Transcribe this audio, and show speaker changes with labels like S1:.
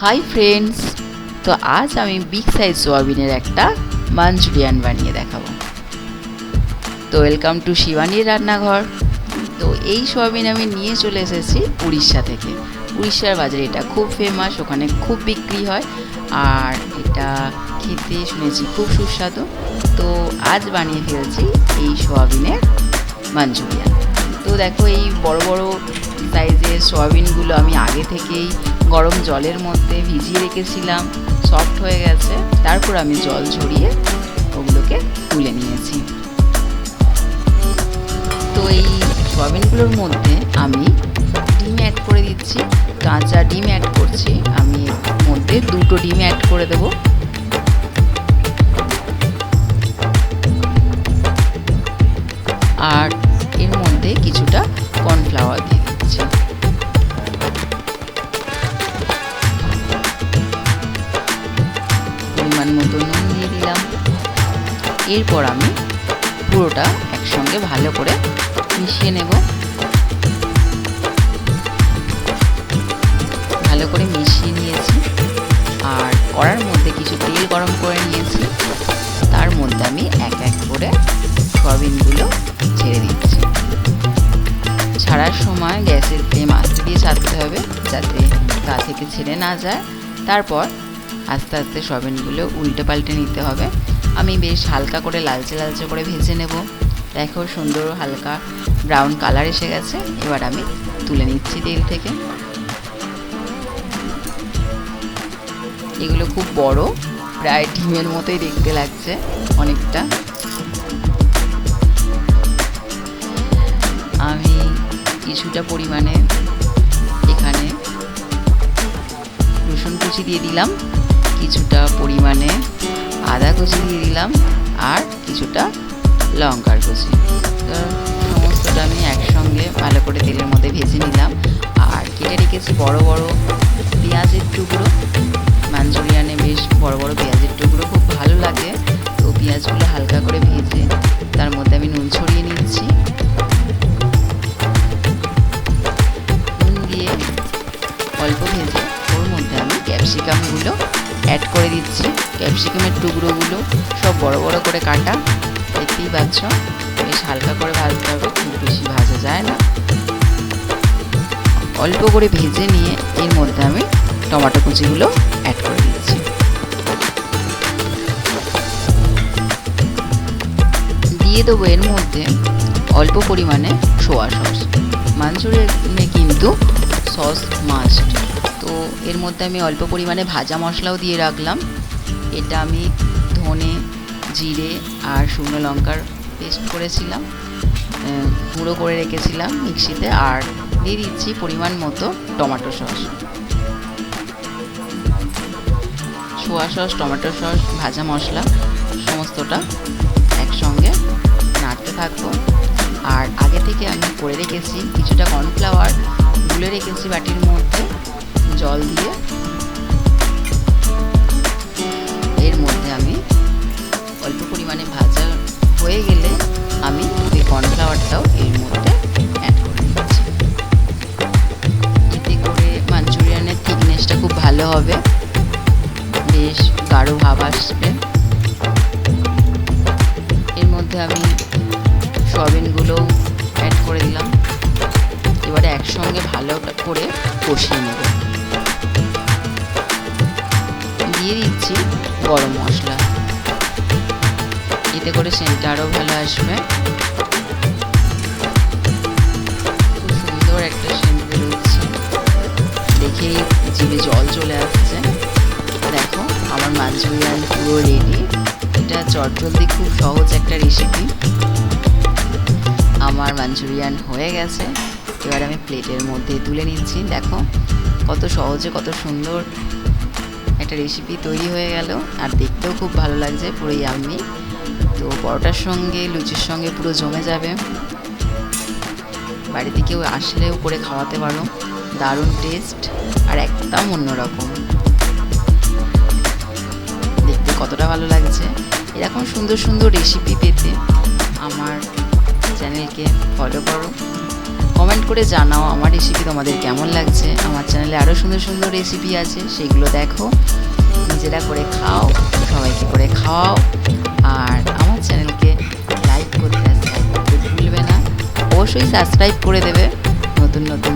S1: Hi friends, तो आज আমি বিগ সাইজ সোয়াবিনের একটা মাঞ্চুরিয়ান বানিয়ে দেখাবো। তো ওয়েলকাম টু শিবানীর রান্নাঘর। তো এই সোয়াবিন আমি নিয়ে চলে এসেছি উড়িষ্যা থেকে। উড়িষ্যার বাজারে এটা খুব ফেমাস, ওখানে খুব বিক্রি হয় আর এটা খেতে শুনেছি খুব সুস্বাদু। তো আজ বানিয়ে ফেলছি এই সোয়াবিনের মাঞ্চুরিয়ান। তো দেখো এই বড় বড় সাইজের সোয়াবিনগুলো আমি আগে থেকেই গরম জলের মধ্যে ভিজিয়ে রেখেছিলাম, সফট হয়ে গেছে। তারপর আমি জল ঝরিয়ে ওগুলোকে তুলে নিয়েছি। তো এই সোয়াবিনগুলোর মধ্যে আমি ডিম অ্যাড করে দিচ্ছি, কাঁচা ডিম অ্যাড করছি। আমি এর মধ্যে 2টো ডিম অ্যাড করে দেব। আর এর মধ্যে কিছুটা কর্নফ্লাওয়ার দিয়ে দিচ্ছি। পরিমাণ মতো নুন দিয়ে দিলাম। এরপর আমি পুরোটা একসঙ্গে ভালো করে মিশিয়ে নেব। ভালো করে মিশিয়ে নিয়েছি আর কড়ার মধ্যে কিছু তেল গরম করে নিয়েছি। তার মধ্যে আমি এক এক করে সোয়াবিনগুলো ছেড়ে দিচ্ছি। ছাড়ার সময় গ্যাসের ফ্লেম আস্তে দিয়ে ছাড়তে হবে যাতে গা থেকে ছেড়ে না যায়। তারপর আস্তে আস্তে সোয়াবিনগুলো উল্টে পাল্টে নিতে হবে। আমি বেশ হালকা করে লালচে লালচে করে ভেজে নেব। দেখো সুন্দর হালকা ব্রাউন কালার এসে গেছে। এবার আমি তুলে নিচ্ছি তেল থেকে। এগুলো খুব বড়, প্রায় ডিমের মতোই দেখতে লাগছে অনেকটা। আমি কিছুটা পরিমাণে এখানে রসুন কুচি দিয়ে দিলাম, কিছুটা পরিমাণে আদা কুচি দিয়ে দিলাম আর কিছুটা লঙ্কার কুচি। তো সমস্তটা আমি একসঙ্গে ভালো করে তেলের মধ্যে ভেজে নিলাম। আর কেটে রেখেছি বড় বড় পেঁয়াজের টুকরো। মাঞ্চুরিয়ানে বেশ বড় বড় পেঁয়াজের টুকরো খুব ভালো লাগে। তো পেঁয়াজগুলো হালকা করে ভেজে তার মধ্যে আমি নুন ছড়িয়ে নিচ্ছি। নুন দিয়ে অল্প ভেজে ওর মধ্যে আমি ক্যাপসিকামগুলো অ্যাড করে দিচ্ছি। ক্যাপসিকামের টুকরোগুলো সব বড় বড় করে কাটা, দেখতেই পাচ্ছ। বেশ হালকা করে ভাজতে হবে, খুব বেশি ভাজা যায় না। অল্প করে ভেজে নিয়ে এর মধ্যে আমি টমেটো কুচিগুলো অ্যাড করে দিচ্ছি। দিয়ে দেবো এর মধ্যে অল্প পরিমাণে সোয়া সস। মাঞ্চুরিয়ানে কিন্তু সস মাস্ট। তো এর মধ্যে আমি অল্প পরিমাণে ভাজা মশলাও দিয়ে রাখলাম। এটা আমি ধনে, জিরে আর শুকনো লঙ্কার পেস্ট করেছিলাম, গুঁড়ো করে রেখেছিলাম মিক্সিতে। আর দিয়ে দিচ্ছি পরিমাণ মতো টমেটো সস। সোয়া সস, টমেটো সস, ভাজা মশলা সমস্তটা একসঙ্গে নাড়তে থাকবো। আর আগে থেকে আমি করে রেখেছি কিছুটা কর্নফ্লাওয়ার গুলে রেখেছি বাটির মধ্যে জল দিয়ে। এর মধ্যে আমি অল্প পরিমাণে ভাজা হয়ে গেলে আমি ওই কর্নফ্লাওয়ারটাও এর মধ্যে অ্যাড করে দিচ্ছি। এতে করে মাঞ্চুরিয়ানের থিকনেসটা খুব ভালো হবে, বেশ গাঢ় ভাব আসবে। এর মধ্যে আমি সোয়াবিনগুলো অ্যাড করে দিলাম। এবারে একসঙ্গে ভালো করে কষিয়ে নেব। দিয়ে দিচ্ছি গরম মশলা, এতে করে সেন্টটা আরও ভালো আসবে। খুব সুন্দর একটা সেন্ট বেরোচ্ছে, দেখেই জিভে জল চলে আসছে। দেখো আমার মাঞ্চুরিয়ান পুরো রেডি। এটা চটজলদি খুব সহজ একটা রেসিপি। আমার মাঞ্চুরিয়ান হয়ে গেছে। এবার আমি প্লেটের মধ্যে তুলে নিচ্ছি। দেখো কত সহজে কত সুন্দর একটা রেসিপি তৈরি হয়ে গেল। আর দেখতেও খুব ভালো লাগছে, পুরো ইয়াম্মি। তো পরোটার সঙ্গে, লুচির সঙ্গে পুরো জমে যাবে। বাড়িতে কেউ আসলেও করে খাওয়াতে পারো। দারুণ টেস্ট আর একদম অন্যরকম। দেখতে কতটা ভালো লাগছে। এরকম সুন্দর সুন্দর রেসিপি পেতে আমার চ্যানেলকে ফলো করো, কমেন্ট করে জানাও আমার রেসিপি তোমাদের কেমন লাগছে। আমার চ্যানেলে আরও সুন্দর সুন্দর রেসিপি আছে, সেগুলো দেখো, নিজেরা করে খাও, সবাইকে করে খাওয়াও। আর আমার চ্যানেলকে লাইক করতে ভুলবে না, অবশ্যই সাবস্ক্রাইব করে দেবে নতুন নতুন